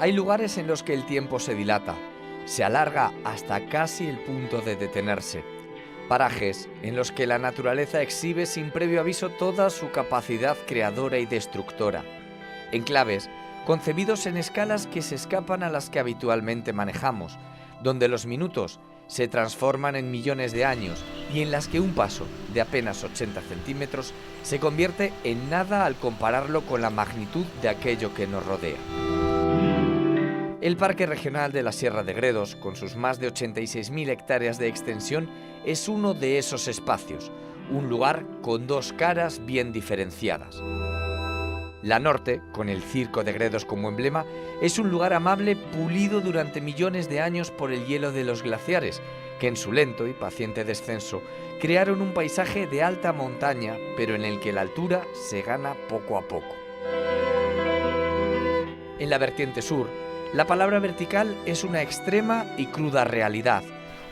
Hay lugares en los que el tiempo se dilata, se alarga hasta casi el punto de detenerse. Parajes en los que la naturaleza exhibe sin previo aviso toda su capacidad creadora y destructora. Enclaves concebidos en escalas que se escapan a las que habitualmente manejamos, donde los minutos se transforman en millones de años y en las que un paso de apenas 80 centímetros se convierte en nada al compararlo con la magnitud de aquello que nos rodea. El Parque Regional de la Sierra de Gredos, con sus más de 86.000 hectáreas de extensión, es uno de esos espacios, un lugar con dos caras bien diferenciadas. La norte, con el Circo de Gredos como emblema, es un lugar amable pulido durante millones de años por el hielo de los glaciares, que en su lento y paciente descenso crearon un paisaje de alta montaña, pero en el que la altura se gana poco a poco. En la vertiente sur, la palabra vertical es una extrema y cruda realidad,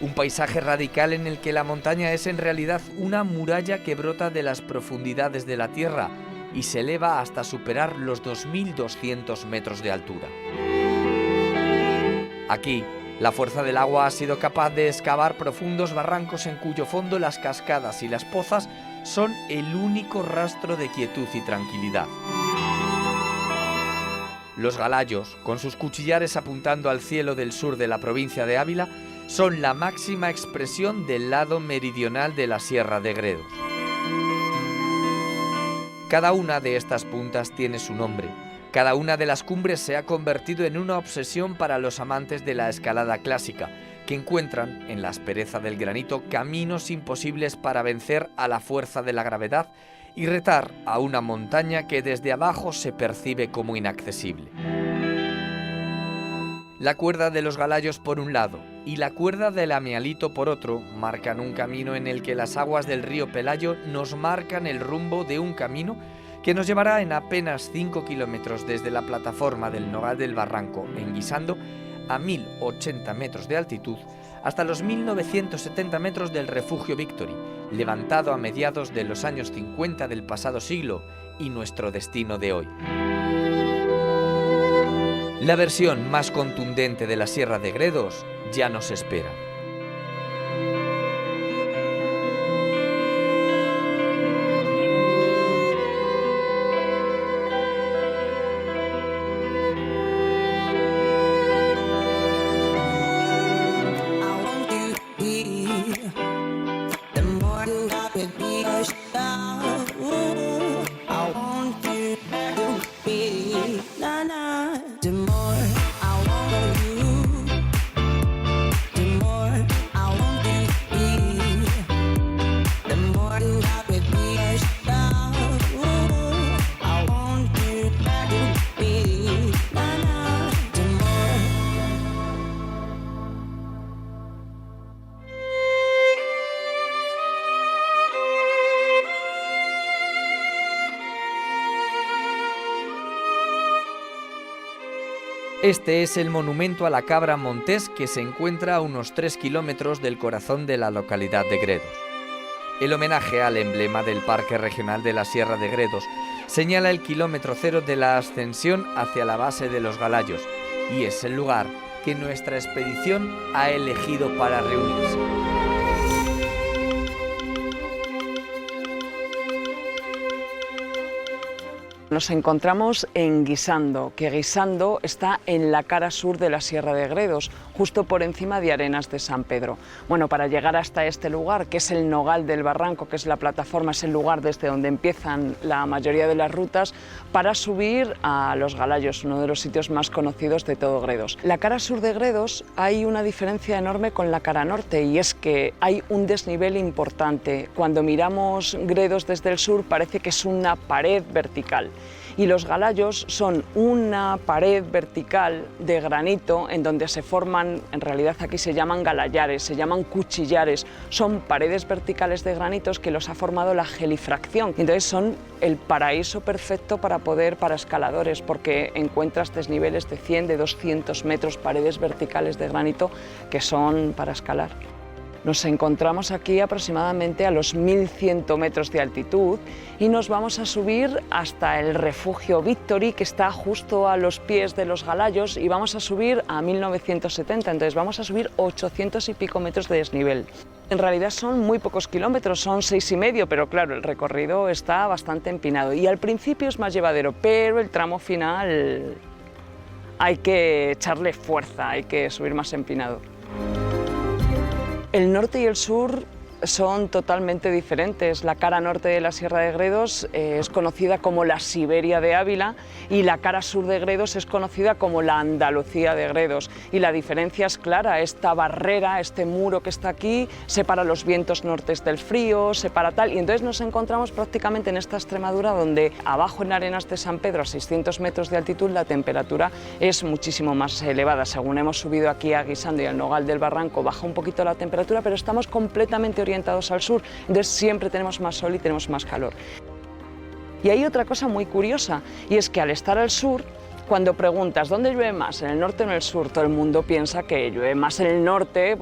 un paisaje radical en el que la montaña es en realidad una muralla que brota de las profundidades de la tierra y se eleva hasta superar los 2.200 metros de altura. Aquí, la fuerza del agua ha sido capaz de excavar profundos barrancos en cuyo fondo las cascadas y las pozas son el único rastro de quietud y tranquilidad. Los galayos, con sus cuchillares apuntando al cielo del sur de la provincia de Ávila, son la máxima expresión del lado meridional de la Sierra de Gredos. Cada una de estas puntas tiene su nombre. Cada una de las cumbres se ha convertido en una obsesión para los amantes de la escalada clásica, que encuentran en la aspereza del granito caminos imposibles para vencer a la fuerza de la gravedad y retar a una montaña que desde abajo se percibe como inaccesible. La cuerda de los galayos por un lado y la cuerda del Amialito por otro marcan un camino en el que las aguas del río Pelayo nos marcan el rumbo de un camino que nos llevará en apenas 5 kilómetros desde la plataforma del Nogal del Barranco, en Guisando, a 1.080 metros de altitud, hasta los 1.970 metros del refugio Victory, levantado a mediados de los años 50 del pasado siglo y nuestro destino de hoy. La versión más contundente de la Sierra de Gredos ya nos espera. Este es el monumento a la cabra montés que se encuentra a unos 3 kilómetros del corazón de la localidad de Gredos. El homenaje al emblema del Parque Regional de la Sierra de Gredos señala el kilómetro cero de la ascensión hacia la base de los Galayos y es el lugar que nuestra expedición ha elegido para reunirse. Nos encontramos en Guisando, que Guisando está en la cara sur de la Sierra de Gredos, justo por encima de Arenas de San Pedro. Bueno, para llegar hasta este lugar, que es el Nogal del Barranco, que es la plataforma, es el lugar desde donde empiezan la mayoría de las rutas, para subir a los Galayos, uno de los sitios más conocidos de todo Gredos. La cara sur de Gredos hay una diferencia enorme con la cara norte, y es que hay un desnivel importante. Cuando miramos Gredos desde el sur parece que es una pared vertical. Y los Galayos son una pared vertical de granito en donde se forman, en realidad aquí se llaman galayares, se llaman cuchillares, son paredes verticales de granitos que los ha formado la gelifracción. Entonces son el paraíso perfecto para escaladores, porque encuentras desniveles de 100, de 200 metros, paredes verticales de granito que son para escalar. Nos encontramos aquí aproximadamente a los 1100 metros de altitud y nos vamos a subir hasta el refugio Victory, que está justo a los pies de los Galayos, y vamos a subir a 1970, entonces vamos a subir 800 y pico metros de desnivel. En realidad son muy pocos kilómetros, son 6,5, pero claro, el recorrido está bastante empinado y al principio es más llevadero, pero el tramo final hay que echarle fuerza, hay que subir más empinado. El norte y el sur son totalmente diferentes. La cara norte de la Sierra de Gredos es conocida como la Siberia de Ávila y la cara sur de Gredos es conocida como la Andalucía de Gredos. Y la diferencia es clara, esta barrera, este muro que está aquí, separa los vientos nortes del frío, separa tal, y entonces nos encontramos prácticamente en esta Extremadura donde abajo en Arenas de San Pedro, a 600 metros de altitud, la temperatura es muchísimo más elevada. Según hemos subido aquí a Guisando y al Nogal del Barranco, baja un poquito la temperatura, pero estamos completamente orientados al sur, entonces siempre tenemos más sol y tenemos más calor. Y hay otra cosa muy curiosa, y es que al estar al sur, cuando preguntas ¿dónde llueve más, en el norte o en el sur?, todo el mundo piensa que llueve más en el norte,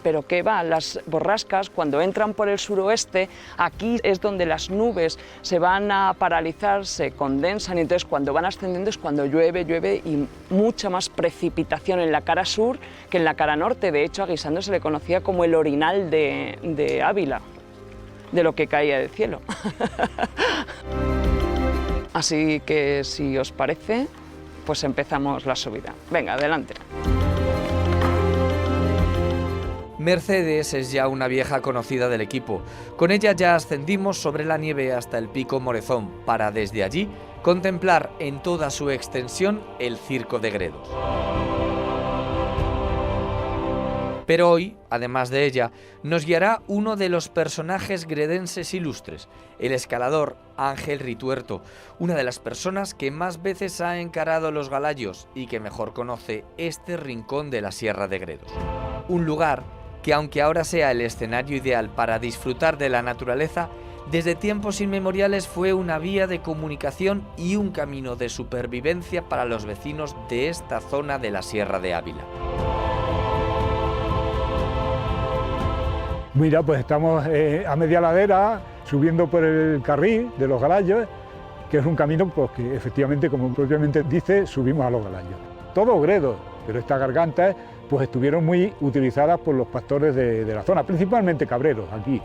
pero ¿qué va? Las borrascas, cuando entran por el suroeste, aquí es donde las nubes se van a paralizar, se condensan, y entonces cuando van ascendiendo es cuando llueve y mucha más precipitación en la cara sur que en la cara norte. De hecho, a Guisando se le conocía como el orinal de Ávila, de lo que caía del cielo. Así que, si os parece, pues empezamos la subida. Venga, adelante. Mercedes es ya una vieja conocida del equipo. Con ella ya ascendimos sobre la nieve hasta el pico Morezón, para desde allí contemplar en toda su extensión el Circo de Gredos. Pero hoy, además de ella, nos guiará uno de los personajes gredenses ilustres, el escalador Ángel Rituerto, una de las personas que más veces ha encarado los Galayos y que mejor conoce este rincón de la Sierra de Gredos. Un lugar que, aunque ahora sea el escenario ideal para disfrutar de la naturaleza, desde tiempos inmemoriales fue una vía de comunicación y un camino de supervivencia para los vecinos de esta zona de la Sierra de Ávila. Mira, pues estamos a media ladera, subiendo por el carril de los Galayos, que es un camino pues, que efectivamente, como propiamente dice, subimos a los Galayos. Todo Gredos, pero estas gargantas pues, estuvieron muy utilizadas por los pastores de la zona, principalmente cabreros aquí.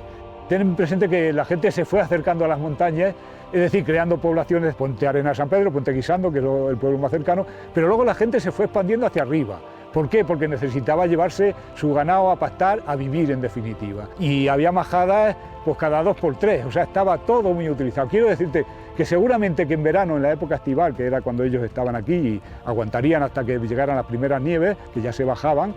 Ten presente que la gente se fue acercando a las montañas, es decir, creando poblaciones, Ponte Arenas San Pedro, Ponte Guisando, que es el pueblo más cercano, pero luego la gente se fue expandiendo hacia arriba. ¿Por qué? Porque necesitaba llevarse su ganado a pastar, a vivir en definitiva. Y había majadas pues cada 2 por 3, o sea, estaba todo muy utilizado. Quiero decirte que seguramente que en verano, en la época estival, que era cuando ellos estaban aquí y aguantarían hasta que llegaran las primeras nieves, que ya se bajaban,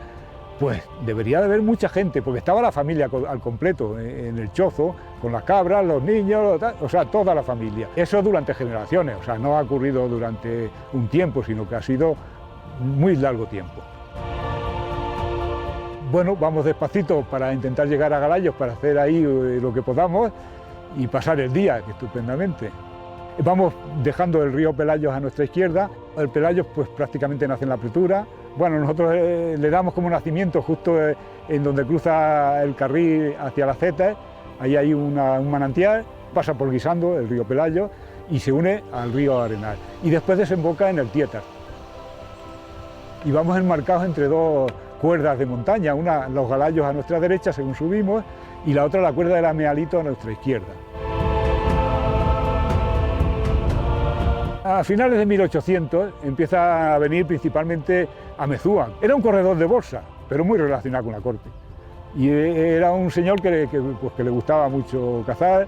pues debería de haber mucha gente, porque estaba la familia al completo en el chozo, con las cabras, los niños, o sea, toda la familia. Eso durante generaciones, o sea, no ha ocurrido durante un tiempo, sino que ha sido muy largo tiempo. Bueno, vamos despacito para intentar llegar a Galayos, para hacer ahí lo que podamos y pasar el día estupendamente. Vamos dejando el río Pelayos a nuestra izquierda. El Pelayos pues prácticamente nace en la Pretura. Bueno, nosotros le damos como nacimiento justo en donde cruza el carril hacia la Zeta. Ahí hay un manantial, pasa por Guisando, el río Pelayos, y se une al río Arenal. Y después desemboca en el Tietar. Y vamos enmarcados entre dos cuerdas de montaña, una los Galayos a nuestra derecha según subimos y la otra la cuerda del Amealito a nuestra izquierda. A finales de 1800 empieza a venir principalmente a Mezúa. Era un corredor de bolsa, pero muy relacionado con la corte. Y era un señor que le gustaba mucho cazar,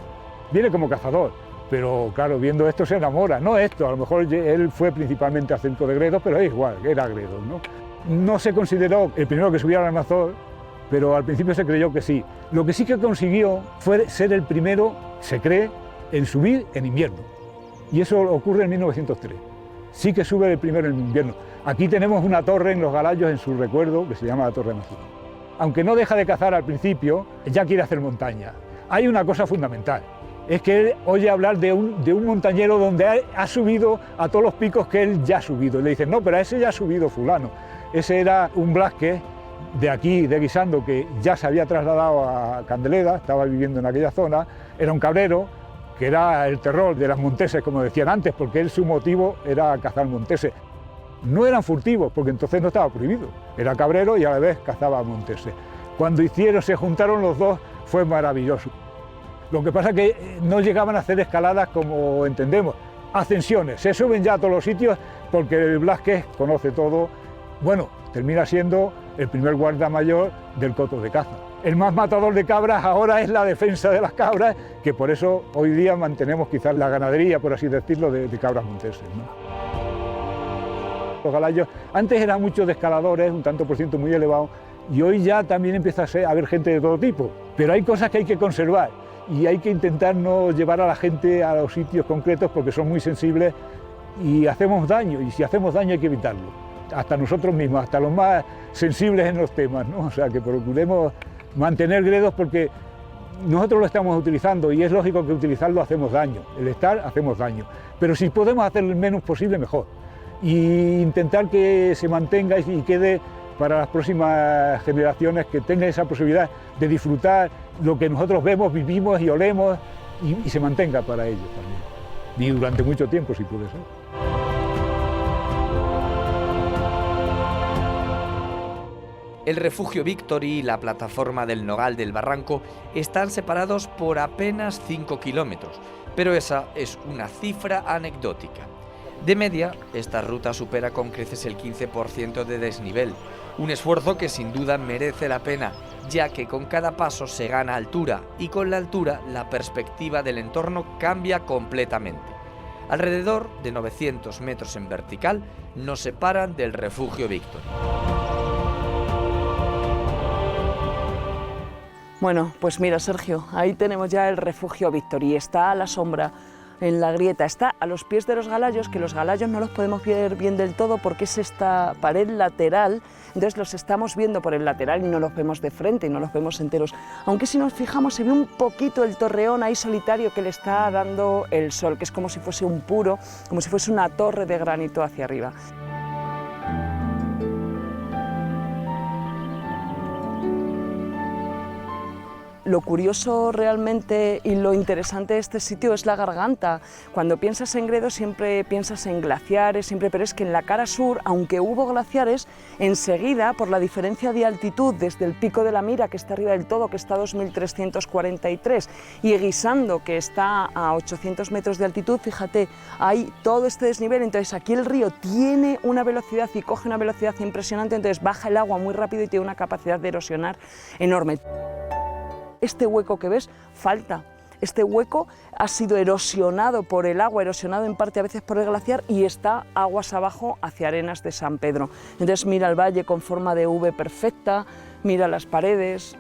viene como cazador, pero claro, viendo esto se enamora. No esto, a lo mejor él fue principalmente a Circo de Gredos, pero es igual, era Gredos, ¿no? No se consideró el primero que subiera al Almanzor, pero al principio se creyó que sí. Lo que sí que consiguió fue ser el primero, se cree, en subir en invierno. Y eso ocurre en 1903. Sí que sube el primero en invierno. Aquí tenemos una torre en los Galayos en su recuerdo, que se llama la Torre de Mezúa. Aunque no deja de cazar al principio, ya quiere hacer montaña. Hay una cosa fundamental, es que él oye hablar de un montañero donde ha subido a todos los picos que él ya ha subido. Le dicen, no, pero a ese ya ha subido fulano. Ese era un Blasquez, de aquí, de Guisando, que ya se había trasladado a Candeleda, estaba viviendo en aquella zona, era un cabrero, que era el terror de las monteses, como decían antes, porque él, su motivo era cazar monteses. No eran furtivos, porque entonces no estaba prohibido, era cabrero y a la vez cazaba monteses. Cuando se juntaron los dos, fue maravilloso. Lo que pasa es que no llegaban a hacer escaladas como entendemos, ascensiones, se suben ya a todos los sitios porque el Blázquez conoce todo. Bueno, termina siendo el primer guardamayor del coto de caza. El más matador de cabras ahora es la defensa de las cabras, que por eso hoy día mantenemos quizás la ganadería, por así decirlo, de cabras monteses, ¿no? Los galayos, antes eran muchos de escaladores, un tanto por ciento muy elevado, y hoy ya también empieza a haber gente de todo tipo, pero hay cosas que hay que conservar y hay que intentar no llevar a la gente a los sitios concretos porque son muy sensibles y hacemos daño, y si hacemos daño hay que evitarlo, hasta nosotros mismos, hasta los más sensibles en los temas, ¿no? O sea, que procuremos mantener gredos porque nosotros lo estamos utilizando y es lógico que utilizarlo hacemos daño, el estar hacemos daño, pero si podemos hacer el menos posible mejor y intentar que se mantenga y quede para las próximas generaciones, que tengan esa posibilidad de disfrutar lo que nosotros vemos, vivimos y olemos y se mantenga para ellos también, y durante mucho tiempo si puede ser. El refugio Victory y la plataforma del Nogal del Barranco están separados por apenas 5 kilómetros, pero esa es una cifra anecdótica. De media, esta ruta supera con creces el 15% de desnivel, un esfuerzo que sin duda merece la pena, ya que con cada paso se gana altura y con la altura la perspectiva del entorno cambia completamente. Alrededor de 900 metros en vertical nos separan del refugio Victory. Bueno, pues mira, Sergio, ahí tenemos ya el refugio Victory, está a la sombra, en la grieta, está a los pies de los galayos, que los galayos no los podemos ver bien del todo porque es esta pared lateral, entonces los estamos viendo por el lateral y no los vemos de frente y no los vemos enteros, aunque si nos fijamos se ve un poquito el torreón ahí solitario que le está dando el sol, que es como si fuese un puro, como si fuese una torre de granito hacia arriba. Lo curioso realmente y lo interesante de este sitio es la garganta. Cuando piensas en Gredos siempre piensas en glaciares, pero es que en la cara sur, aunque hubo glaciares, enseguida, por la diferencia de altitud desde el Pico de la Mira, que está arriba del todo, que está a 2.343, y Guisando, que está a 800 metros de altitud, fíjate, hay todo este desnivel, entonces aquí el río tiene una velocidad y coge una velocidad impresionante, entonces baja el agua muy rápido y tiene una capacidad de erosionar enorme. Este hueco que ves falta, este hueco ha sido erosionado por el agua, erosionado en parte a veces por el glaciar y está aguas abajo hacia Arenas de San Pedro. Entonces mira el valle con forma de V perfecta, mira las paredes.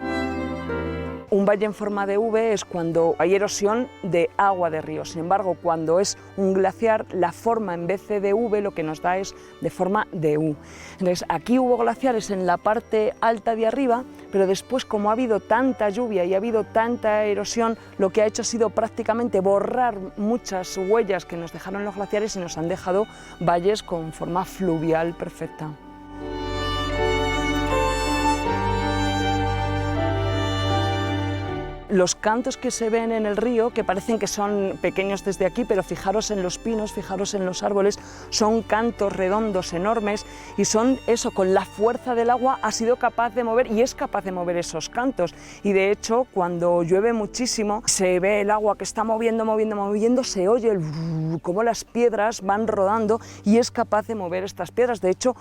Un valle en forma de V es cuando hay erosión de agua de río, sin embargo cuando es un glaciar la forma en vez de V lo que nos da es de forma de U. Entonces aquí hubo glaciares en la parte alta de arriba, pero después como ha habido tanta lluvia y ha habido tanta erosión, lo que ha hecho ha sido prácticamente borrar muchas huellas que nos dejaron los glaciares y nos han dejado valles con forma fluvial perfecta. Los cantos que se ven en el río, que parecen que son pequeños desde aquí, pero fijaros en los pinos, fijaros en los árboles, son cantos redondos enormes y son eso, con la fuerza del agua ha sido capaz de mover y es capaz de mover esos cantos. Y de hecho, cuando llueve muchísimo, se ve el agua que está moviendo, se oye cómo las piedras van rodando y es capaz de mover estas piedras. De hecho,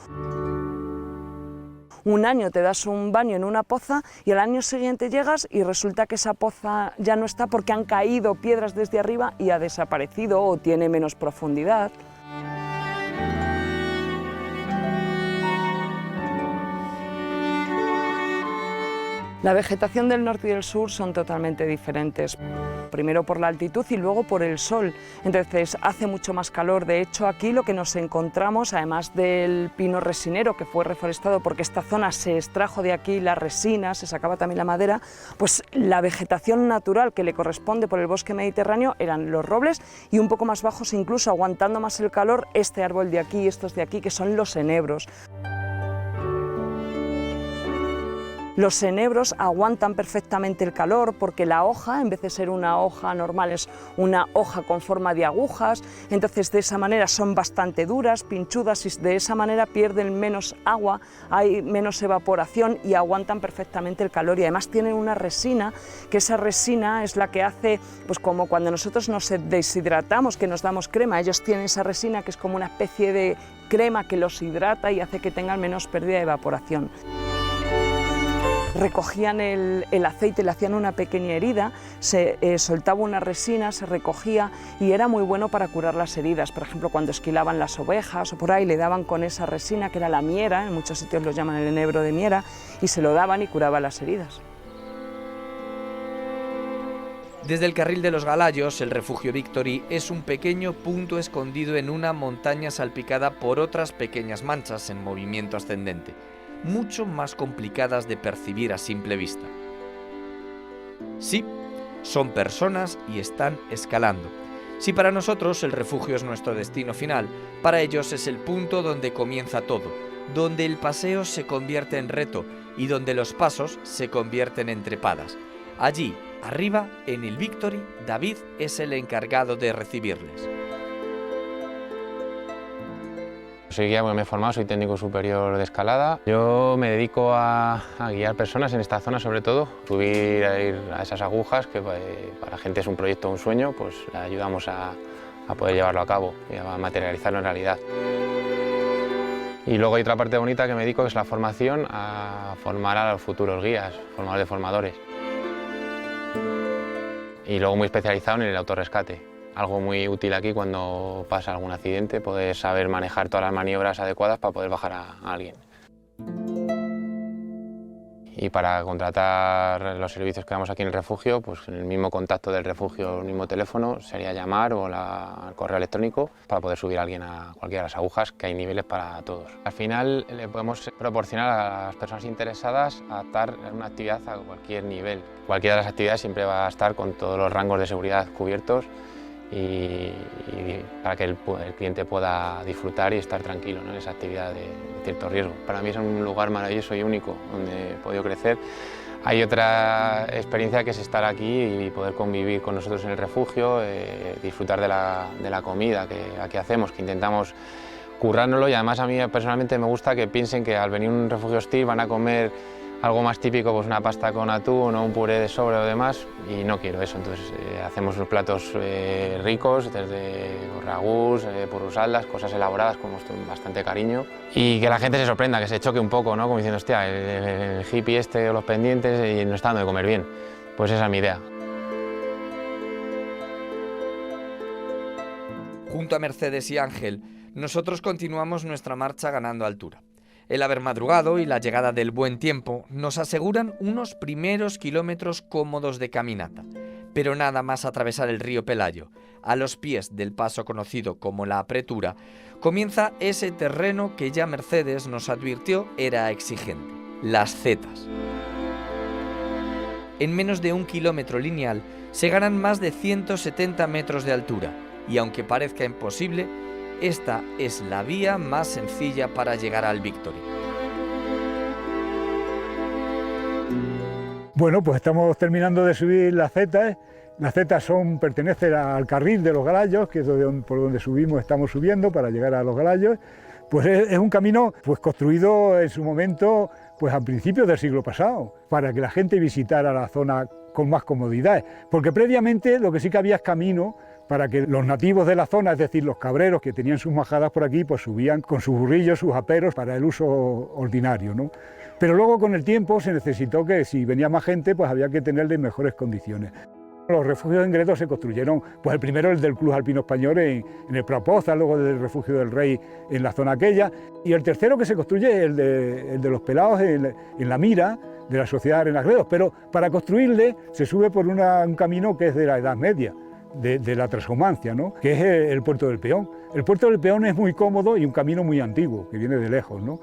un año te das un baño en una poza y al año siguiente llegas y resulta que esa poza ya no está porque han caído piedras desde arriba y ha desaparecido o tiene menos profundidad. La vegetación del norte y del sur son totalmente diferentes, primero por la altitud y luego por el sol, entonces hace mucho más calor. De hecho aquí lo que nos encontramos, además del pino resinero que fue reforestado porque esta zona se extrajo de aquí la resina, se sacaba también la madera, pues la vegetación natural que le corresponde por el bosque mediterráneo eran los robles y un poco más bajos, incluso aguantando más el calor, este árbol de aquí y estos de aquí que son los enebros. Los enebros aguantan perfectamente el calor porque la hoja, en vez de ser una hoja normal, es una hoja con forma de agujas, entonces de esa manera son bastante duras, pinchudas, y de esa manera pierden menos agua, hay menos evaporación y aguantan perfectamente el calor, y además tienen una resina, que esa resina es la que hace, pues como cuando nosotros nos deshidratamos, que nos damos crema, ellos tienen esa resina que es como una especie de crema que los hidrata y hace que tengan menos pérdida de evaporación. Recogían el aceite, le hacían una pequeña herida, se soltaba una resina, se recogía y era muy bueno para curar las heridas. Por ejemplo, cuando esquilaban las ovejas o por ahí, le daban con esa resina, que era la miera, en muchos sitios lo llaman el enebro de miera, y se lo daban y curaba las heridas. Desde el carril de los Galayos, el refugio Victory es un pequeño punto escondido en una montaña salpicada por otras pequeñas manchas en movimiento ascendente, mucho más complicadas de percibir a simple vista. Sí, son personas y están escalando. Si para nosotros el refugio es nuestro destino final, para ellos es el punto donde comienza todo, donde el paseo se convierte en reto y donde los pasos se convierten en trepadas. Allí, arriba, en el Victory, David es el encargado de recibirles. Soy guía, me he formado, soy técnico superior de escalada. Yo me dedico a guiar personas en esta zona, sobre todo, subir a esas agujas, que para la gente es un proyecto, un sueño, pues le ayudamos a poder llevarlo a cabo y a materializarlo en realidad. Y luego hay otra parte bonita que me dedico, que es la formación, a formar a los futuros guías, formadores de formadores. Y luego muy especializado en el autorrescate. Algo muy útil aquí cuando pasa algún accidente, poder saber manejar todas las maniobras adecuadas para poder bajar a alguien. Y para contratar los servicios que damos aquí en el refugio, pues en el mismo contacto del refugio, el mismo teléfono, sería llamar o al correo electrónico para poder subir a alguien a cualquiera de las agujas, que hay niveles para todos. Al final le podemos proporcionar a las personas interesadas adaptar una actividad a cualquier nivel. Cualquiera de las actividades siempre va a estar con todos los rangos de seguridad cubiertos y para que el cliente pueda disfrutar y estar tranquilo, ¿no?, en esa actividad de cierto riesgo. Para mí es un lugar maravilloso y único donde he podido crecer. Hay otra experiencia que es estar aquí y poder convivir con nosotros en el refugio, disfrutar de la comida que aquí hacemos, que intentamos currárnoslo, y además a mí personalmente me gusta que piensen que al venir a un refugio hostil van a comer algo más típico, pues una pasta con atún o un puré de sobre o demás, y no quiero eso. Entonces hacemos unos platos ricos, desde ragús, purrusaldas, cosas elaboradas con bastante cariño, y que la gente se sorprenda, que se choque un poco, ¿no?, como diciendo, hostia, el hippie este o los pendientes y no está dando de comer bien. Pues esa es mi idea. Junto a Mercedes y Ángel, nosotros continuamos nuestra marcha ganando altura. El haber madrugado y la llegada del buen tiempo nos aseguran unos primeros kilómetros cómodos de caminata, pero nada más atravesar el río Pelayo, a los pies del paso conocido como la Apretura, comienza ese terreno que ya Mercedes nos advirtió era exigente, las setas. En menos de 1 kilómetro lineal se ganan más de 170 metros de altura, y aunque parezca imposible, esta es la vía más sencilla para llegar al Victory. Bueno, pues estamos terminando de subir las setas. Las setas pertenecen al carril de los Galayos, que es por donde subimos, estamos subiendo para llegar a los Galayos. Pues es un camino pues construido en su momento pues a principios del siglo pasado, para que la gente visitara la zona con más comodidad, porque previamente lo que sí que había es camino para que los nativos de la zona, es decir, los cabreros que tenían sus majadas por aquí, pues subían con sus burrillos, sus aperos para el uso ordinario, ¿no? Pero luego con el tiempo se necesitó que si venía más gente, pues había que tenerle mejores condiciones. Los refugios en Gredos se construyeron, pues el primero el del Club Alpino Español en el Prapoza, luego del Refugio del Rey en la zona aquella, y el tercero que se construye es el de los Pelaos en la Mira de la Sociedad Arenas Gredos, pero para construirle se sube por un camino que es de la Edad Media, de la transhumancia, ¿no?, que es el Puerto del Peón. El Puerto del Peón es muy cómodo y un camino muy antiguo, que viene de lejos, ¿no?,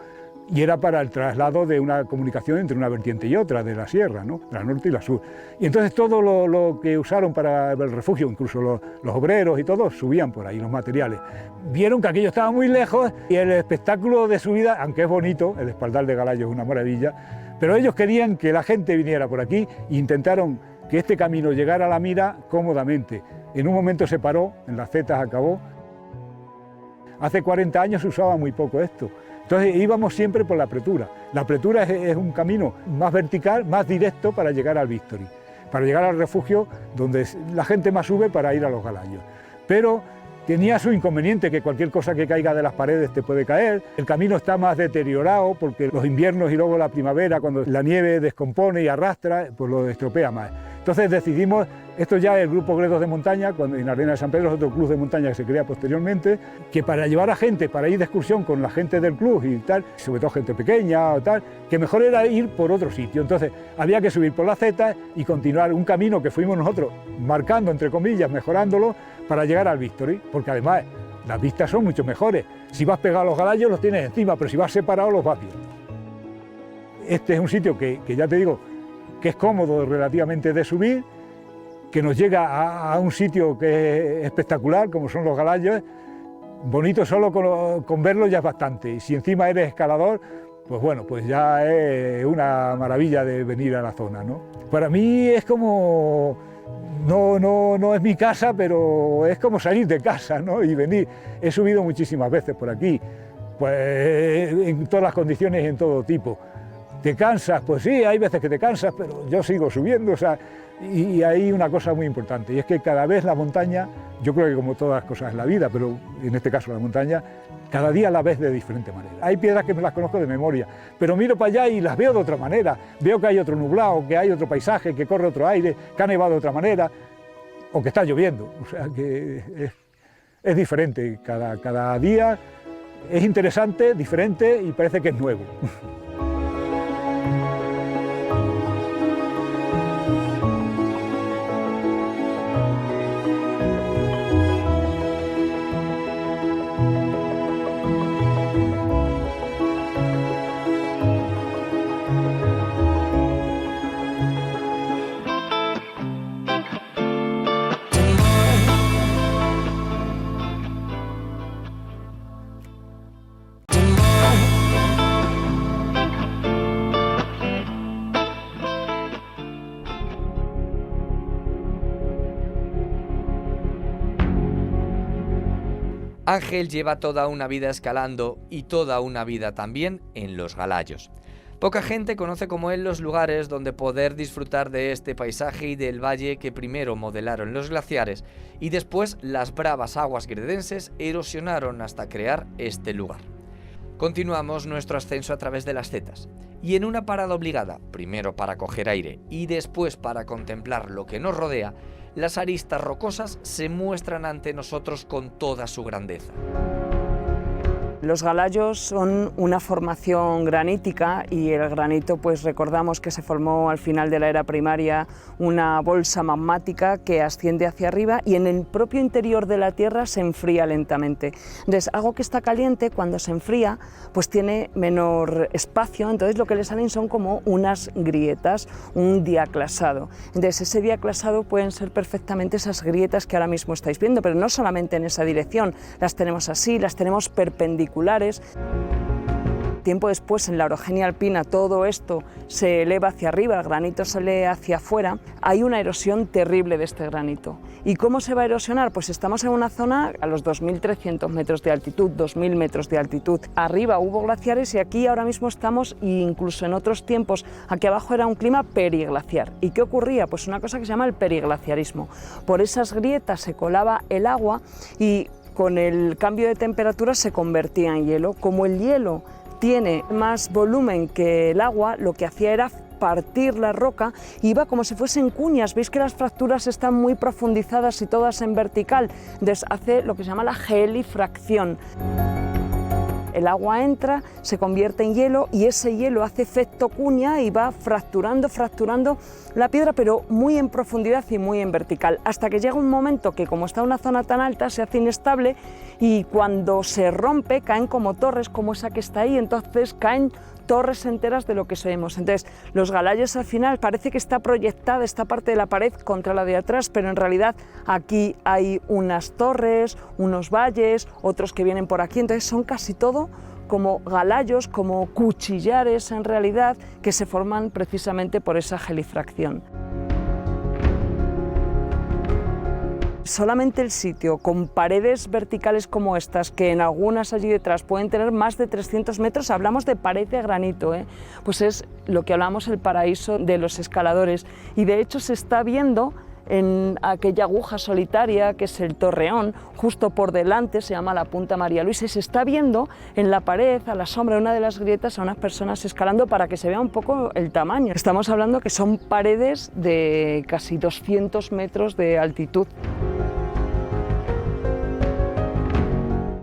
y era para el traslado de una comunicación entre una vertiente y otra de la sierra, ¿no?, la norte y la sur. Y entonces todo lo que usaron para el refugio, incluso los obreros y todos, subían por ahí los materiales. Vieron que aquello estaba muy lejos y el espectáculo de subida, aunque es bonito, el espaldar de Galayos es una maravilla, Pero ellos querían que la gente viniera por aquí e intentaron que este camino llegara a la Mira cómodamente. En un momento se paró, en las Zetas acabó. Hace 40 años se usaba muy poco esto. Entonces íbamos siempre por la Pretura. La Pretura es un camino más vertical, más directo para llegar al Victory, para llegar al refugio donde la gente más sube para ir a los Galayos. Pero tenía su inconveniente, que cualquier cosa que caiga de las paredes te puede caer. El camino está más deteriorado porque los inviernos y luego la primavera, cuando la nieve descompone y arrastra, pues lo estropea más. Entonces decidimos, esto ya es el Grupo Gredos de Montaña, cuando en Arenas de San Pedro es otro club de montaña que se crea posteriormente, que para llevar a gente, para ir de excursión con la gente del club y tal, sobre todo gente pequeña o tal, que mejor era ir por otro sitio. Entonces había que subir por la Zeta y continuar un camino que fuimos nosotros marcando, entre comillas, mejorándolo, para llegar al Victory, porque además las vistas son mucho mejores. Si vas pegado a los Galayos los tienes encima, pero si vas separado los vas viendo. Este es un sitio que ya te digo, que es cómodo relativamente de subir, que nos llega a un sitio que es espectacular, como son los Galayos. Bonito solo con verlo ya es bastante, y si encima eres escalador, pues bueno, pues ya es una maravilla de venir a la zona, ¿no? Para mí es como, no es mi casa, pero es como salir de casa, ¿no? Y venir. He subido muchísimas veces por aquí, pues en todas las condiciones y en todo tipo. ¿Te cansas? Pues sí, hay veces que te cansas, pero yo sigo subiendo, o sea, y hay una cosa muy importante, y es que cada vez la montaña, yo creo que como todas las cosas en la vida, pero en este caso la montaña, cada día la ves de diferente manera. Hay piedras que me las conozco de memoria, pero miro para allá y las veo de otra manera, veo que hay otro nublado, que hay otro paisaje, que corre otro aire, que ha nevado de otra manera, o que está lloviendo, o sea, que es diferente, cada día es interesante, diferente y parece que es nuevo. Ángel lleva toda una vida escalando y toda una vida también en los Galayos. Poca gente conoce como él los lugares donde poder disfrutar de este paisaje y del valle que primero modelaron los glaciares y después las bravas aguas gredenses erosionaron hasta crear este lugar. Continuamos nuestro ascenso a través de las Zetas y en una parada obligada, primero para coger aire y después para contemplar lo que nos rodea, las aristas rocosas se muestran ante nosotros con toda su grandeza. Los Galayos son una formación granítica y el granito, pues recordamos que se formó al final de la era primaria una bolsa magmática que asciende hacia arriba y en el propio interior de la Tierra se enfría lentamente. Entonces, algo que está caliente, cuando se enfría, pues tiene menor espacio, entonces lo que le salen son como unas grietas, un diaclasado. Entonces, ese diaclasado pueden ser perfectamente esas grietas que ahora mismo estáis viendo, pero no solamente en esa dirección, las tenemos así, las tenemos perpendiculares. Tiempo después, en la orogenia alpina, todo esto se eleva hacia arriba, el granito sale hacia afuera, hay una erosión terrible de este granito. ¿Y cómo se va a erosionar? Pues estamos en una zona a los 2.300 metros de altitud, 2.000 metros de altitud. Arriba hubo glaciares y aquí ahora mismo estamos, incluso en otros tiempos, aquí abajo era un clima periglaciar. ¿Y qué ocurría? Pues una cosa que se llama el periglaciarismo. Por esas grietas se colaba el agua y con el cambio de temperatura se convertía en hielo. Como el hielo tiene más volumen que el agua, lo que hacía era partir la roca, iba como si fuesen cuñas. Veis que las fracturas están muy profundizadas y todas en vertical, entonces hace lo que se llama la gelifracción. El agua entra, se convierte en hielo y ese hielo hace efecto cuña y va fracturando la piedra, pero muy en profundidad y muy en vertical, hasta que llega un momento que, como está en una zona tan alta, se hace inestable y cuando se rompe caen como torres, como esa que está ahí, entonces caen torres enteras de lo que vemos. Entonces, los Galayos al final parece que está proyectada esta parte de la pared contra la de atrás, pero en realidad aquí hay unas torres, unos valles, otros que vienen por aquí, entonces son casi todo como galayos, como cuchillares en realidad, que se forman precisamente por esa gelifracción. Solamente el sitio, con paredes verticales como estas, que en algunas allí detrás pueden tener más de 300 metros, hablamos de pared de granito, pues es lo que hablamos el paraíso de los escaladores. Y de hecho se está viendo en aquella aguja solitaria que es el Torreón, justo por delante, se llama la Punta María Luisa, y se está viendo en la pared, a la sombra de una de las grietas, a unas personas escalando para que se vea un poco el tamaño. Estamos hablando que son paredes de casi 200 metros de altitud.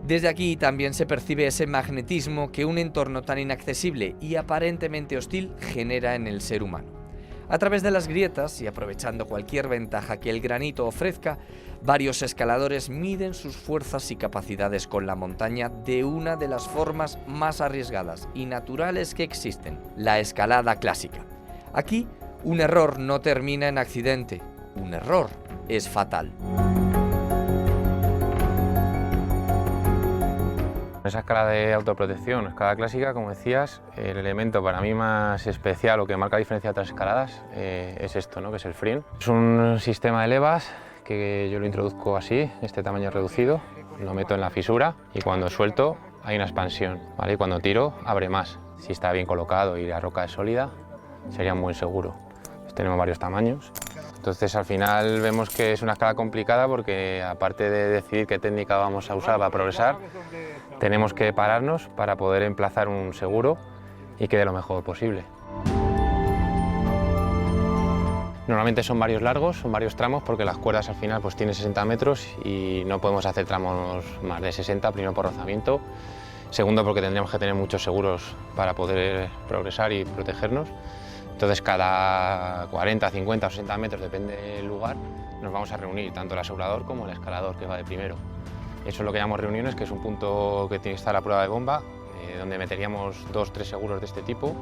Desde aquí también se percibe ese magnetismo que un entorno tan inaccesible y aparentemente hostil genera en el ser humano. A través de las grietas y aprovechando cualquier ventaja que el granito ofrezca, varios escaladores miden sus fuerzas y capacidades con la montaña de una de las formas más arriesgadas y naturales que existen, la escalada clásica. Aquí, un error no termina en accidente, un error es fatal. Esa escala de autoprotección, escalada clásica, como decías, el elemento para mí más especial o que marca la diferencia de otras escaladas es esto, ¿no? Que es el freeing. Es un sistema de levas que yo lo introduzco así, este tamaño reducido, lo meto en la fisura y cuando suelto hay una expansión, ¿vale? Y cuando tiro abre más. Si está bien colocado y la roca es sólida, sería muy seguro. Pues tenemos varios tamaños. Entonces al final vemos que es una escala complicada porque aparte de decidir qué técnica vamos a usar para progresar, tenemos que pararnos para poder emplazar un seguro y quede lo mejor posible. Normalmente son varios largos, son varios tramos porque las cuerdas al final pues tienen 60 metros y no podemos hacer tramos más de 60, primero por rozamiento, segundo porque tendríamos que tener muchos seguros para poder progresar y protegernos. Entonces cada 40, 50 o 60 metros, depende del lugar, nos vamos a reunir tanto el asegurador como el escalador que va de primero. Eso es lo que llamamos reuniones, que es un punto que tiene que estar a prueba de bomba, donde meteríamos 2 o 3 seguros de este tipo,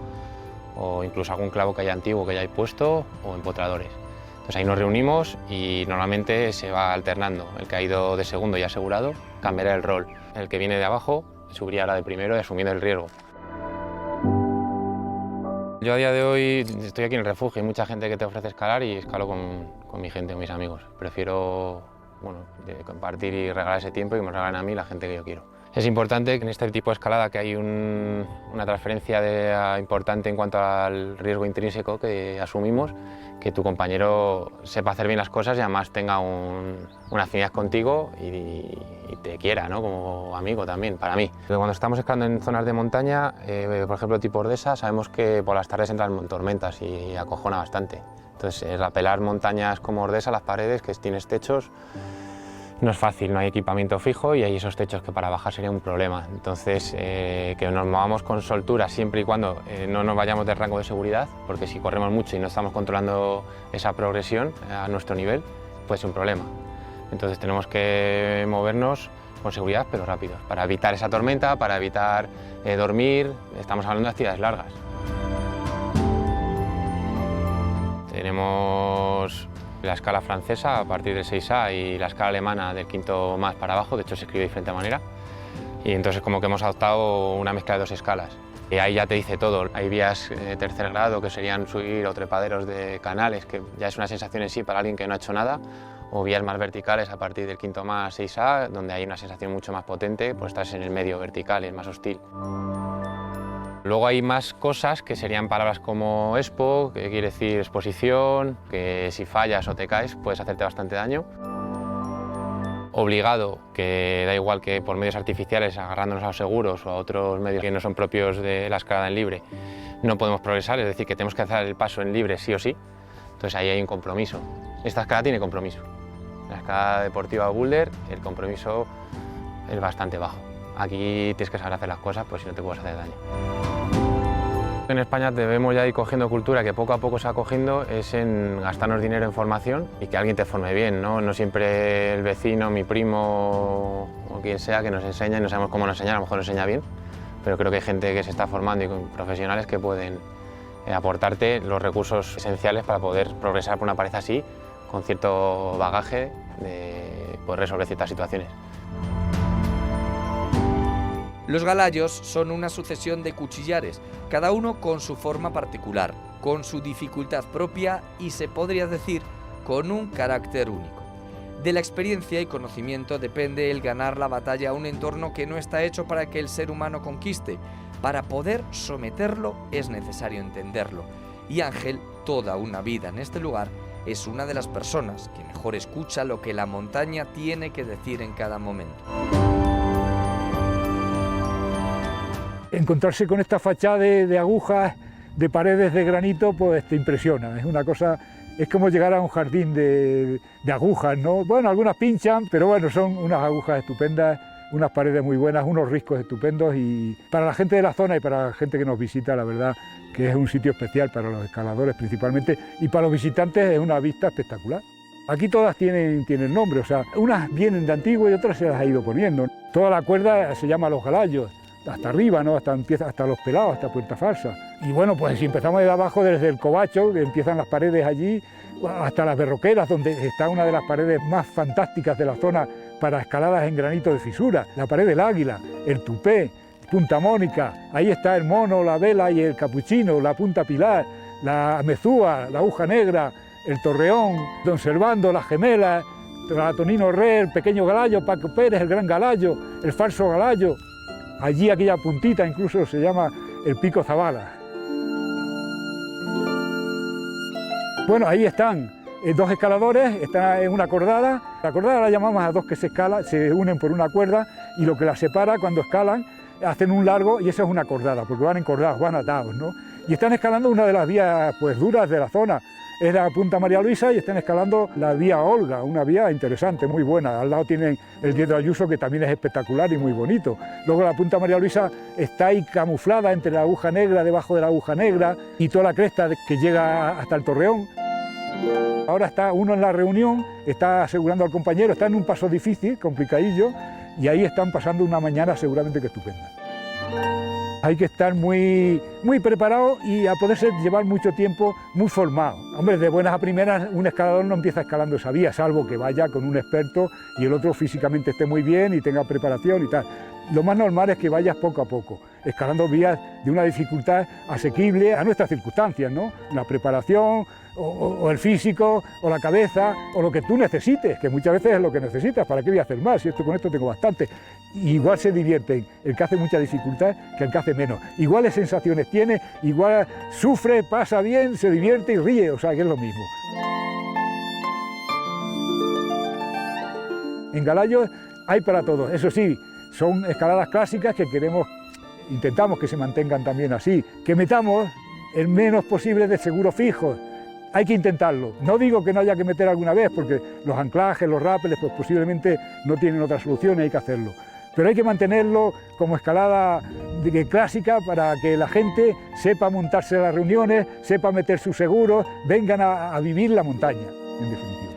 o incluso algún clavo que haya antiguo que hayáis puesto, o empotradores. Entonces ahí nos reunimos y normalmente se va alternando. El que ha ido de segundo y asegurado cambiará el rol. El que viene de abajo subiría a la de primero y asumiendo el riesgo. Yo a día de hoy estoy aquí en el refugio, hay mucha gente que te ofrece escalar y escalo con mi gente, con mis amigos. Prefiero compartir y regalar ese tiempo y que me regalen a mí la gente que yo quiero. Es importante que en este tipo de escalada que hay una transferencia importante en cuanto al riesgo intrínseco que asumimos, que tu compañero sepa hacer bien las cosas y además tenga una afinidad contigo y te quiera, ¿no? Como amigo también, para mí. Cuando estamos escalando en zonas de montaña, por ejemplo tipo Ordesa, sabemos que por las tardes entran tormentas y acojona bastante. Entonces, apelar montañas como Ordesa, las paredes, que tienes techos, no es fácil, no hay equipamiento fijo y hay esos techos que para bajar sería un problema. Entonces, que nos movamos con soltura siempre y cuando no nos vayamos del rango de seguridad, porque si corremos mucho y no estamos controlando esa progresión a nuestro nivel, puede ser un problema. Entonces tenemos que movernos con seguridad, pero rápido, para evitar esa tormenta, para evitar dormir. Estamos hablando de actividades largas. Tenemos la escala francesa a partir del 6A y la escala alemana del quinto más para abajo, de hecho se escribe de diferente manera. Y entonces como que hemos adoptado una mezcla de 2 escalas. Y ahí ya te dice todo. Hay vías de tercer grado que serían subir o trepaderos de canales, que ya es una sensación en sí para alguien que no ha hecho nada, o vías más verticales a partir del quinto más 6A, donde hay una sensación mucho más potente, pues estás en el medio vertical y es más hostil. Luego hay más cosas que serían palabras como expo, que quiere decir exposición, que si fallas o te caes puedes hacerte bastante daño. Obligado, que da igual que por medios artificiales, agarrándonos a los seguros o a otros medios que no son propios de la escalada en libre, no podemos progresar, es decir, que tenemos que hacer el paso en libre sí o sí. Entonces ahí hay un compromiso. Esta escalada tiene compromiso. La escalada deportiva boulder, el compromiso es bastante bajo. Aquí tienes que saber hacer las cosas, pues si no te puedes hacer daño. En España debemos ya ir cogiendo cultura que poco a poco se va cogiendo, es en gastarnos dinero en formación y que alguien te forme bien, ¿no? No siempre el vecino, mi primo o quien sea que nos enseña y no sabemos cómo nos enseña, a lo mejor nos enseña bien, pero creo que hay gente que se está formando y con profesionales que pueden aportarte los recursos esenciales para poder progresar por una pared así, con cierto bagaje de poder resolver ciertas situaciones. Los galayos son una sucesión de cuchillares, cada uno con su forma particular, con su dificultad propia y, se podría decir, con un carácter único. De la experiencia y conocimiento depende el ganar la batalla a un entorno que no está hecho para que el ser humano conquiste. Para poder someterlo es necesario entenderlo. Y Ángel, toda una vida en este lugar, es una de las personas que mejor escucha lo que la montaña tiene que decir en cada momento. Encontrarse con esta fachada de agujas, de paredes de granito, pues te impresiona. Es una cosa, es como llegar a un jardín de agujas, ¿no? Bueno, algunas pinchan, pero bueno, son unas agujas estupendas, unas paredes muy buenas, unos riscos estupendos, y para la gente de la zona y para la gente que nos visita, la verdad que es un sitio especial para los escaladores principalmente, y para los visitantes es una vista espectacular. Aquí todas tienen nombre, o sea, unas vienen de antiguo y otras se las ha ido poniendo. Toda la cuerda se llama Los Galayos, hasta arriba, ¿no? Hasta Los Pelados, hasta Puerta Falsa. Y bueno, pues si empezamos de abajo, desde el Covacho, que empiezan las paredes allí, hasta las Berroqueras, donde está una de las paredes más fantásticas de la zona para escaladas en granito de fisura, la pared del Águila, el Tupé, Punta Mónica, ahí está el Mono, la Vela y el Capuchino, la Punta Pilar, la Amezúa, la Aguja Negra, el Torreón, Don Servando, las Gemelas, la Tonino Rey, el Pequeño Galayo, Paco Pérez, el Gran Galayo, el Falso Galayo. Allí aquella puntita incluso se llama el Pico Zabala. Bueno, ahí están dos escaladores, están en una cordada. La cordada la llamamos a dos que se unen por una cuerda, y lo que las separa cuando escalan hacen un largo, y eso es una cordada, porque van encordados, van atados, ¿no? Y están escalando una de las vías pues duras de la zona. Es la Punta María Luisa, y están escalando la vía Olga, una vía interesante, muy buena. Al lado tienen el Diedro Ayuso, que también es espectacular y muy bonito. Luego la Punta María Luisa está ahí camuflada entre la Aguja Negra, debajo de la Aguja Negra, y toda la cresta que llega hasta el Torreón. Ahora está uno en la reunión, está asegurando al compañero, está en un paso difícil, complicadillo, y ahí están pasando una mañana seguramente que estupenda. Hay que estar muy preparado y a poderse llevar mucho tiempo, muy formado. Hombre, de buenas a primeras un escalador no empieza escalando esa vía, salvo que vaya con un experto y el otro físicamente esté muy bien y tenga preparación y tal. Lo más normal es que vayas poco a poco, escalando vías de una dificultad asequible a nuestras circunstancias, ¿no? La preparación, o el físico, o la cabeza, o lo que tú necesites, que muchas veces es lo que necesitas. ¿Para qué voy a hacer más? Si con esto tengo bastante. Igual se divierten el que hace mucha dificultad que el que hace menos. Iguales sensaciones tiene, igual sufre, pasa bien, se divierte y ríe, o sea que es lo mismo. En Galayos hay para todos, eso sí, son escaladas clásicas que intentamos que se mantengan también así, que metamos el menos posible de seguros fijos. Hay que intentarlo. No digo que no haya que meter alguna vez, porque los anclajes, los rápeles, pues posiblemente no tienen otra solución y hay que hacerlo. Pero hay que mantenerlo como escalada clásica para que la gente sepa montarse a las reuniones, sepa meter sus seguros, vengan a vivir la montaña, en definitiva.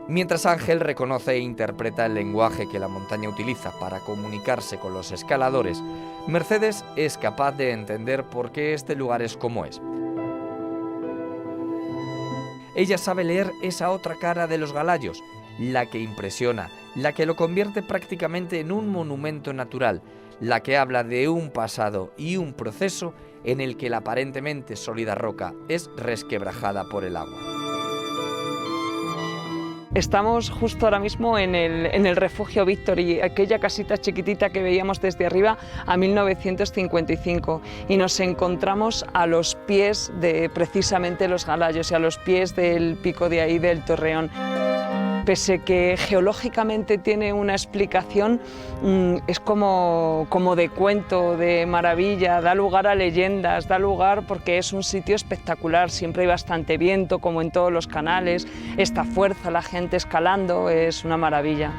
Mientras Ángel reconoce e interpreta el lenguaje que la montaña utiliza para comunicarse con los escaladores, Mercedes es capaz de entender por qué este lugar es como es. Ella sabe leer esa otra cara de los Galayos, la que impresiona, la que lo convierte prácticamente en un monumento natural, la que habla de un pasado y un proceso en el que la aparentemente sólida roca es resquebrajada por el agua. Estamos justo ahora mismo en el refugio Victory, aquella casita chiquitita que veíamos desde arriba a 1955, y nos encontramos a los pies de precisamente los Galayos y a los pies del pico de ahí del Torreón. Pese que geológicamente tiene una explicación, es como de cuento, de maravilla, da lugar a leyendas, da lugar porque es un sitio espectacular, siempre hay bastante viento, como en todos los canales, esta fuerza, la gente escalando, es una maravilla.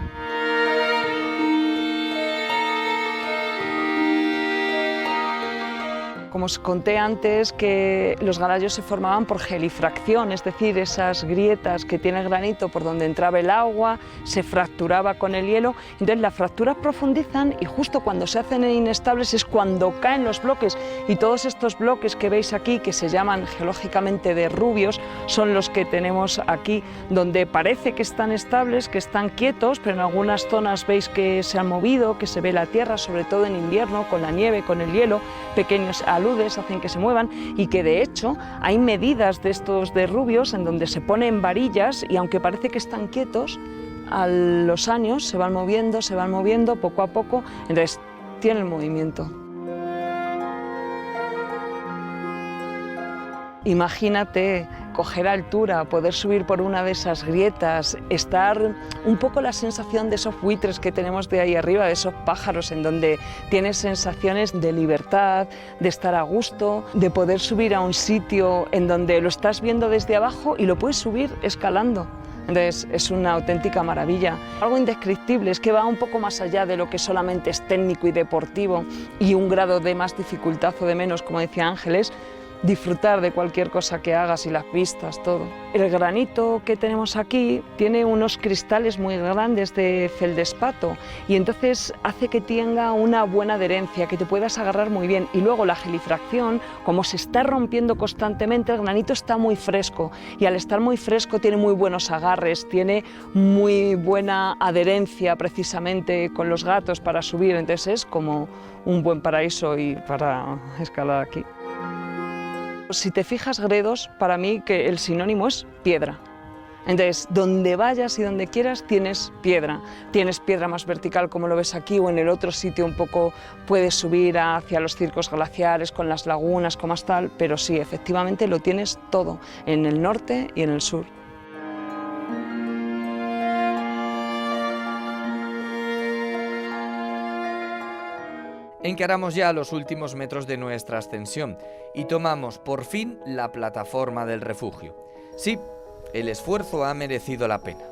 Como os conté antes, que los galallos se formaban por gelifracción, es decir, esas grietas que tiene el granito por donde entraba el agua, se fracturaba con el hielo, entonces las fracturas profundizan y justo cuando se hacen inestables es cuando caen los bloques, y todos estos bloques que veis aquí, que se llaman geológicamente derrubios, son los que tenemos aquí, donde parece que están estables, que están quietos, pero en algunas zonas veis que se han movido, que se ve la tierra, sobre todo en invierno, con la nieve, con el hielo, pequeños aludes hacen que se muevan, y que de hecho hay medidas de estos derrubios en donde se ponen varillas y aunque parece que están quietos, a los años se van moviendo poco a poco, entonces tienen movimiento. Imagínate coger altura, poder subir por una de esas grietas, estar un poco la sensación de esos buitres que tenemos de ahí arriba, de esos pájaros, en donde tienes sensaciones de libertad, de estar a gusto, de poder subir a un sitio en donde lo estás viendo desde abajo y lo puedes subir escalando. Entonces es una auténtica maravilla, algo indescriptible, es que va un poco más allá de lo que solamente es técnico y deportivo y un grado de más dificultad o de menos, como decía Ángeles, disfrutar de cualquier cosa que hagas y las vistas, todo. El granito que tenemos aquí tiene unos cristales muy grandes de feldespato y entonces hace que tenga una buena adherencia, que te puedas agarrar muy bien. Y luego la gelifracción, como se está rompiendo constantemente, el granito está muy fresco y al estar muy fresco tiene muy buenos agarres, tiene muy buena adherencia precisamente con los gatos para subir, entonces es como un buen paraíso y para escalar aquí. Si te fijas, Gredos, para mí que el sinónimo es piedra. Entonces, donde vayas y donde quieras tienes piedra. Tienes piedra más vertical como lo ves aquí, o en el otro sitio un poco puedes subir hacia los circos glaciares con las lagunas, como más tal, pero sí, efectivamente lo tienes todo, en el norte y en el sur. Encaramos ya los últimos metros de nuestra ascensión y tomamos por fin la plataforma del refugio. Sí, el esfuerzo ha merecido la pena.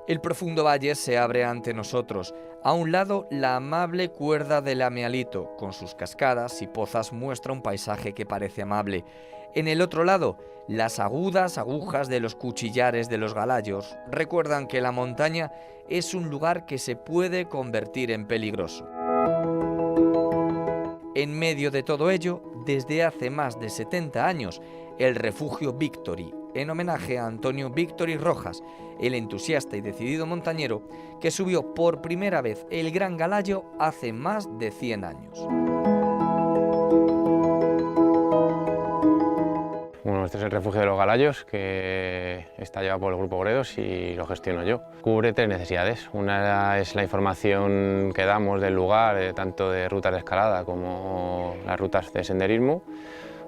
El profundo valle se abre ante nosotros. A un lado, la amable cuerda del Amealito, con sus cascadas y pozas, muestra un paisaje que parece amable. En el otro lado, las agudas agujas de los cuchillares de los galallos recuerdan que la montaña es un lugar que se puede convertir en peligroso. En medio de todo ello, desde hace más de 70 años, el refugio Victory, en homenaje a Antonio Victory Rojas, el entusiasta y decidido montañero que subió por primera vez el Gran Galallo hace más de 100 años. Bueno, este es el refugio de los Galallos, que está llevado por el Grupo Gredos y lo gestiono yo. Cubre 3 necesidades. Una es la información que damos del lugar, tanto de rutas de escalada como las rutas de senderismo.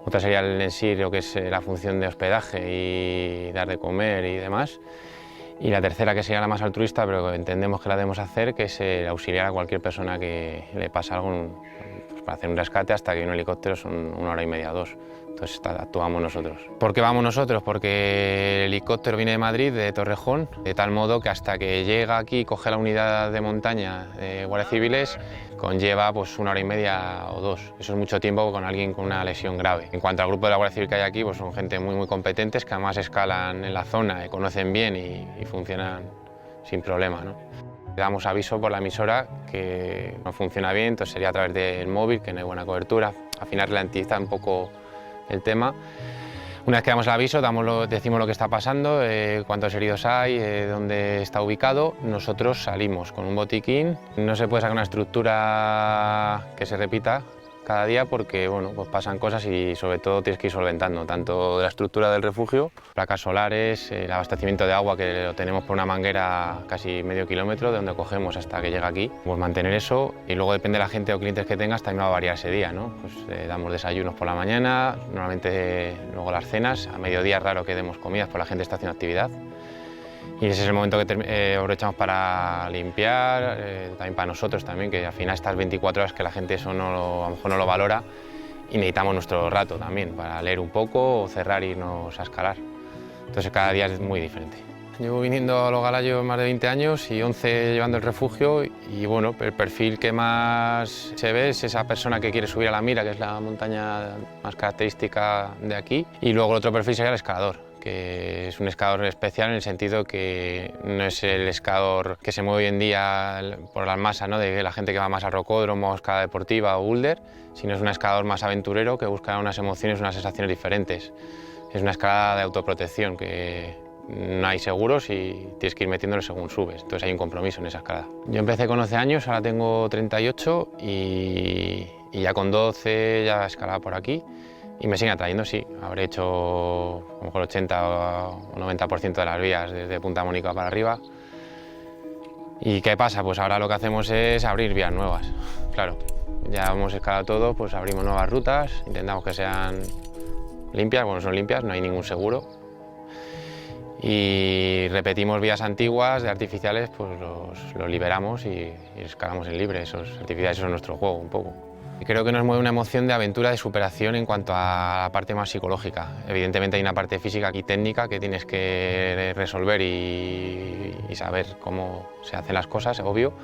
Otra sería en sí lo que es la función de hospedaje y dar de comer y demás. Y la tercera, que sería la más altruista, pero que entendemos que la debemos hacer, que es auxiliar a cualquier persona que le pasa algo, pues para hacer un rescate hasta que un helicóptero son 1 hora y media, 2. Entonces actuamos nosotros. ¿Por qué vamos nosotros? Porque el helicóptero viene de Madrid, de Torrejón, de tal modo que hasta que llega aquí y coge la unidad de montaña de Guardias Civiles, conlleva pues 1 hora y media o 2. Eso es mucho tiempo con alguien con una lesión grave. En cuanto al grupo de la Guardia Civil que hay aquí, pues son gente muy competentes, que además escalan en la zona, conocen bien y funcionan sin problema, ¿no? Damos aviso por la emisora que no funciona bien, entonces sería a través del móvil, que no hay buena cobertura. Al final ralentiza un poco el tema. Una vez que damos el aviso, decimos lo que está pasando, cuántos heridos hay, dónde está ubicado. Nosotros salimos con un botiquín. No se puede sacar una estructura que se repita cada día porque bueno, pues pasan cosas y sobre todo tienes que ir solventando, tanto de la estructura del refugio, placas solares, el abastecimiento de agua que lo tenemos por una manguera casi medio kilómetro de donde cogemos hasta que llega aquí, pues mantener eso y luego depende de la gente o clientes que tengas también va a variar ese día, ¿no? Pues damos desayunos por la mañana, normalmente luego las cenas, a mediodía es raro que demos comidas porque la gente está haciendo actividad. Y ese es el momento que aprovechamos para limpiar, también para nosotros también, que al final estas 24 horas que la gente eso a lo mejor no lo valora y necesitamos nuestro rato también para leer un poco o cerrar e irnos a escalar. Entonces cada día es muy diferente. Llevo viniendo a Los Galayos más de 20 años y 11 llevando el refugio y bueno, el perfil que más se ve es esa persona que quiere subir a la Mira, que es la montaña más característica de aquí, y luego el otro perfil sería el escalador, que es un escalador especial en el sentido que no es el escalador que se mueve hoy en día por las masas, ¿no? De la gente que va más a rocódromo, escalada deportiva o boulder, sino es un escalador más aventurero que busca unas emociones, unas sensaciones diferentes. Es una escalada de autoprotección que no hay seguros y tienes que ir metiéndolo según subes, entonces hay un compromiso en esa escalada. Yo empecé con 11 años, ahora tengo 38 y ya con 12 ya escalaba por aquí y me sigue atrayendo, sí. Habré hecho a lo mejor 80 o 90% de las vías desde Punta Mónica para arriba. ¿Y qué pasa? Pues ahora lo que hacemos es abrir vías nuevas, claro. Ya hemos escalado todo, pues abrimos nuevas rutas, intentamos que sean limpias, bueno, son limpias, no hay ningún seguro. Y repetimos vías antiguas de artificiales, pues los liberamos y escalamos en libre. Esos artificiales son nuestro juego un poco. Y creo que nos mueve una emoción de aventura, de superación en cuanto a la parte más psicológica. Evidentemente hay una parte física y técnica que tienes que resolver y saber cómo se hacen las cosas, obvio,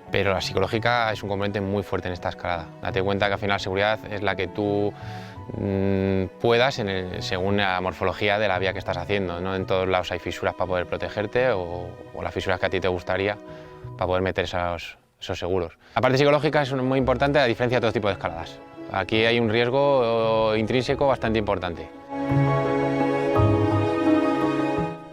pero la psicológica es un componente muy fuerte en esta escalada. Date cuenta que al final la seguridad es la que tú puedas según la morfología de la vía que estás haciendo. No en todos lados hay fisuras para poder protegerte o las fisuras que a ti te gustaría para poder meter esos seguros. La parte psicológica es muy importante a diferencia de todo tipo de escaladas. Aquí hay un riesgo intrínseco bastante importante.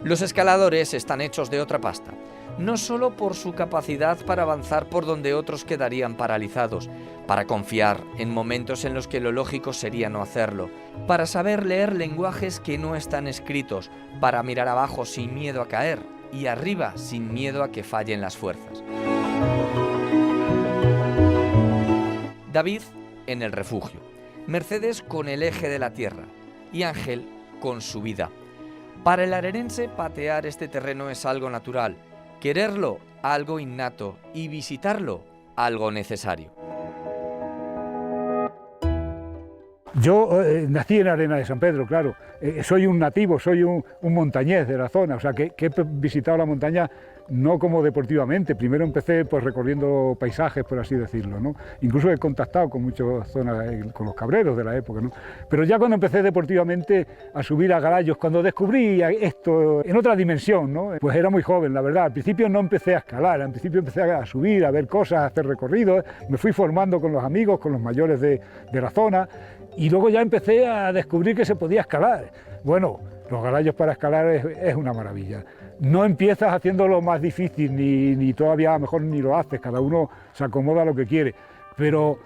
Los escaladores están hechos de otra pasta, no solo por su capacidad para avanzar por donde otros quedarían paralizados, para confiar en momentos en los que lo lógico sería no hacerlo, para saber leer lenguajes que no están escritos, para mirar abajo sin miedo a caer y arriba sin miedo a que fallen las fuerzas. David en el refugio, Mercedes con el eje de la tierra y Ángel con su vida. Para el arerense patear este terreno es algo natural, quererlo algo innato y visitarlo algo necesario. Yo nací en Arena de San Pedro, claro. Soy un nativo, soy un montañés de la zona, o sea que he visitado la montaña no como deportivamente. Primero empecé pues recorriendo paisajes, por así decirlo, ¿no? Incluso he contactado con muchas zonas, con los cabreros de la época, ¿no? Pero ya cuando empecé deportivamente a subir a Galayos, cuando descubrí esto en otra dimensión, ¿no? Pues era muy joven, la verdad. Al principio no empecé a escalar, al principio empecé a subir, a ver cosas, a hacer recorridos. Me fui formando con los amigos, con los mayores de la zona. Y luego ya empecé a descubrir que se podía escalar. Bueno, los Galayos para escalar es una maravilla. No empiezas haciéndolo más difícil, ni todavía a lo mejor ni lo haces, cada uno se acomoda a lo que quiere. Pero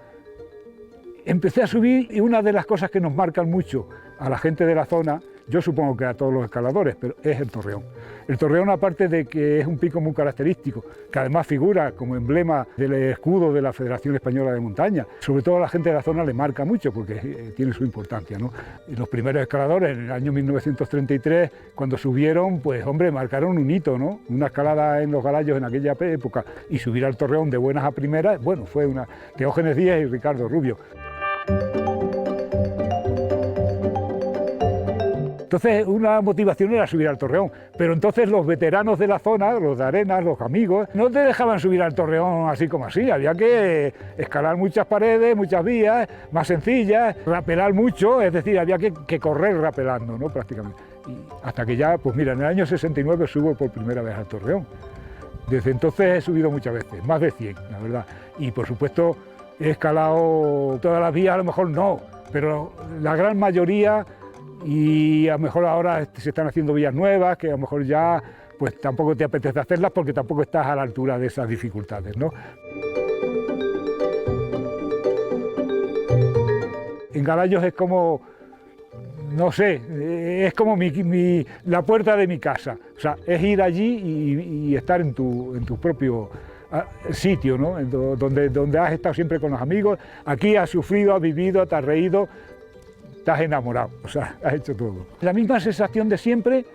empecé a subir y una de las cosas que nos marcan mucho a la gente de la zona, yo supongo que a todos los escaladores, pero es el Torreón. El Torreón, aparte de que es un pico muy característico, que además figura como emblema del escudo de la Federación Española de Montaña, sobre todo a la gente de la zona le marca mucho porque tiene su importancia, ¿no? Y los primeros escaladores en el año 1933, cuando subieron, pues hombre, marcaron un hito, ¿no? Una escalada en los Galayos en aquella época y subir al Torreón de buenas a primeras, bueno, fue una Teógenes Díaz y Ricardo Rubio. Entonces una motivación era subir al Torreón, pero entonces los veteranos de la zona, los de Arenas, los amigos, no te dejaban subir al Torreón así como así, había que escalar muchas paredes, muchas vías, más sencillas, rapelar mucho, es decir, había que correr rapelando, ¿no? Prácticamente. Y hasta que ya, pues mira, en el año 69 subo por primera vez al Torreón. Desde entonces he subido muchas veces, más de 100, la verdad. Y por supuesto he escalado todas las vías, a lo mejor no, pero la gran mayoría. Y a lo mejor ahora se están haciendo vías nuevas, que a lo mejor ya pues tampoco te apetece hacerlas porque tampoco estás a la altura de esas dificultades, ¿no? En Galayos es como, no sé, es como la puerta de mi casa. O sea, es ir allí y estar en tu propio sitio, ¿no? Donde has estado siempre con los amigos. Aquí has sufrido, has vivido, te has reído. Estás enamorado, o sea, has hecho todo. La misma sensación de siempre,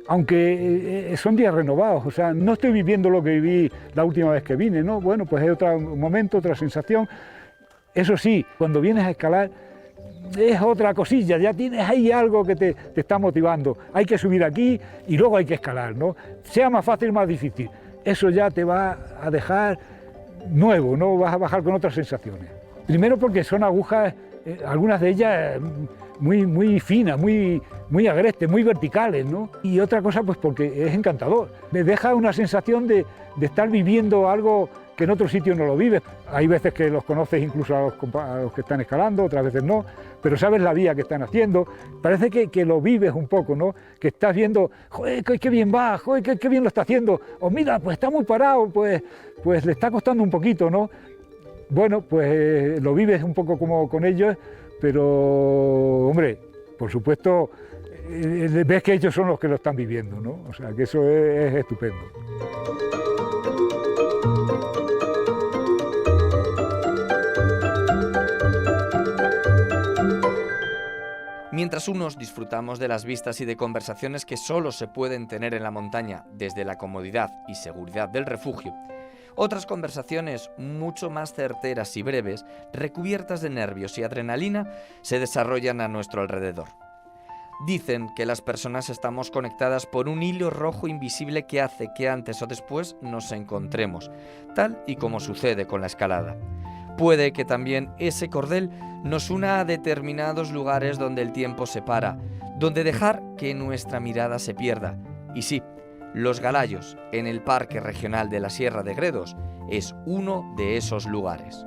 aunque son días renovados, o sea, no estoy viviendo lo que viví la última vez que vine, ¿no? Bueno, pues es otro momento, otra sensación. Eso sí, cuando vienes a escalar, es otra cosilla, ya tienes ahí algo que te está motivando. Hay que subir aquí y luego hay que escalar, ¿no? Sea más fácil o más difícil, eso ya te va a dejar nuevo, ¿no? Vas a bajar con otras sensaciones. Primero porque son agujas, algunas de ellas muy finas, muy agrestes, muy verticales, ¿no? Y otra cosa, pues porque es encantador. Me deja una sensación de estar viviendo algo que en otro sitio no lo vives. Hay veces que los conoces incluso a los que están escalando, otras veces no, pero sabes la vía que están haciendo. Parece que lo vives un poco, ¿no? Que estás viendo, joder, qué bien va, joder, qué bien lo está haciendo. O mira, pues está muy parado, pues le está costando un poquito, ¿no? Bueno, pues lo vives un poco como con ellos, pero, hombre, por supuesto, ves que ellos son los que lo están viviendo, ¿no? O sea, que eso es estupendo. Mientras unos disfrutamos de las vistas y de conversaciones que solo se pueden tener en la montaña desde la comodidad y seguridad del refugio, otras conversaciones mucho más certeras y breves, recubiertas de nervios y adrenalina, se desarrollan a nuestro alrededor. Dicen que las personas estamos conectadas por un hilo rojo invisible que hace que antes o después nos encontremos, tal y como sucede con la escalada. Puede que también ese cordel nos una a determinados lugares donde el tiempo se para, donde dejar que nuestra mirada se pierda. Y sí, Los Galayos, en el Parque Regional de la Sierra de Gredos, es uno de esos lugares.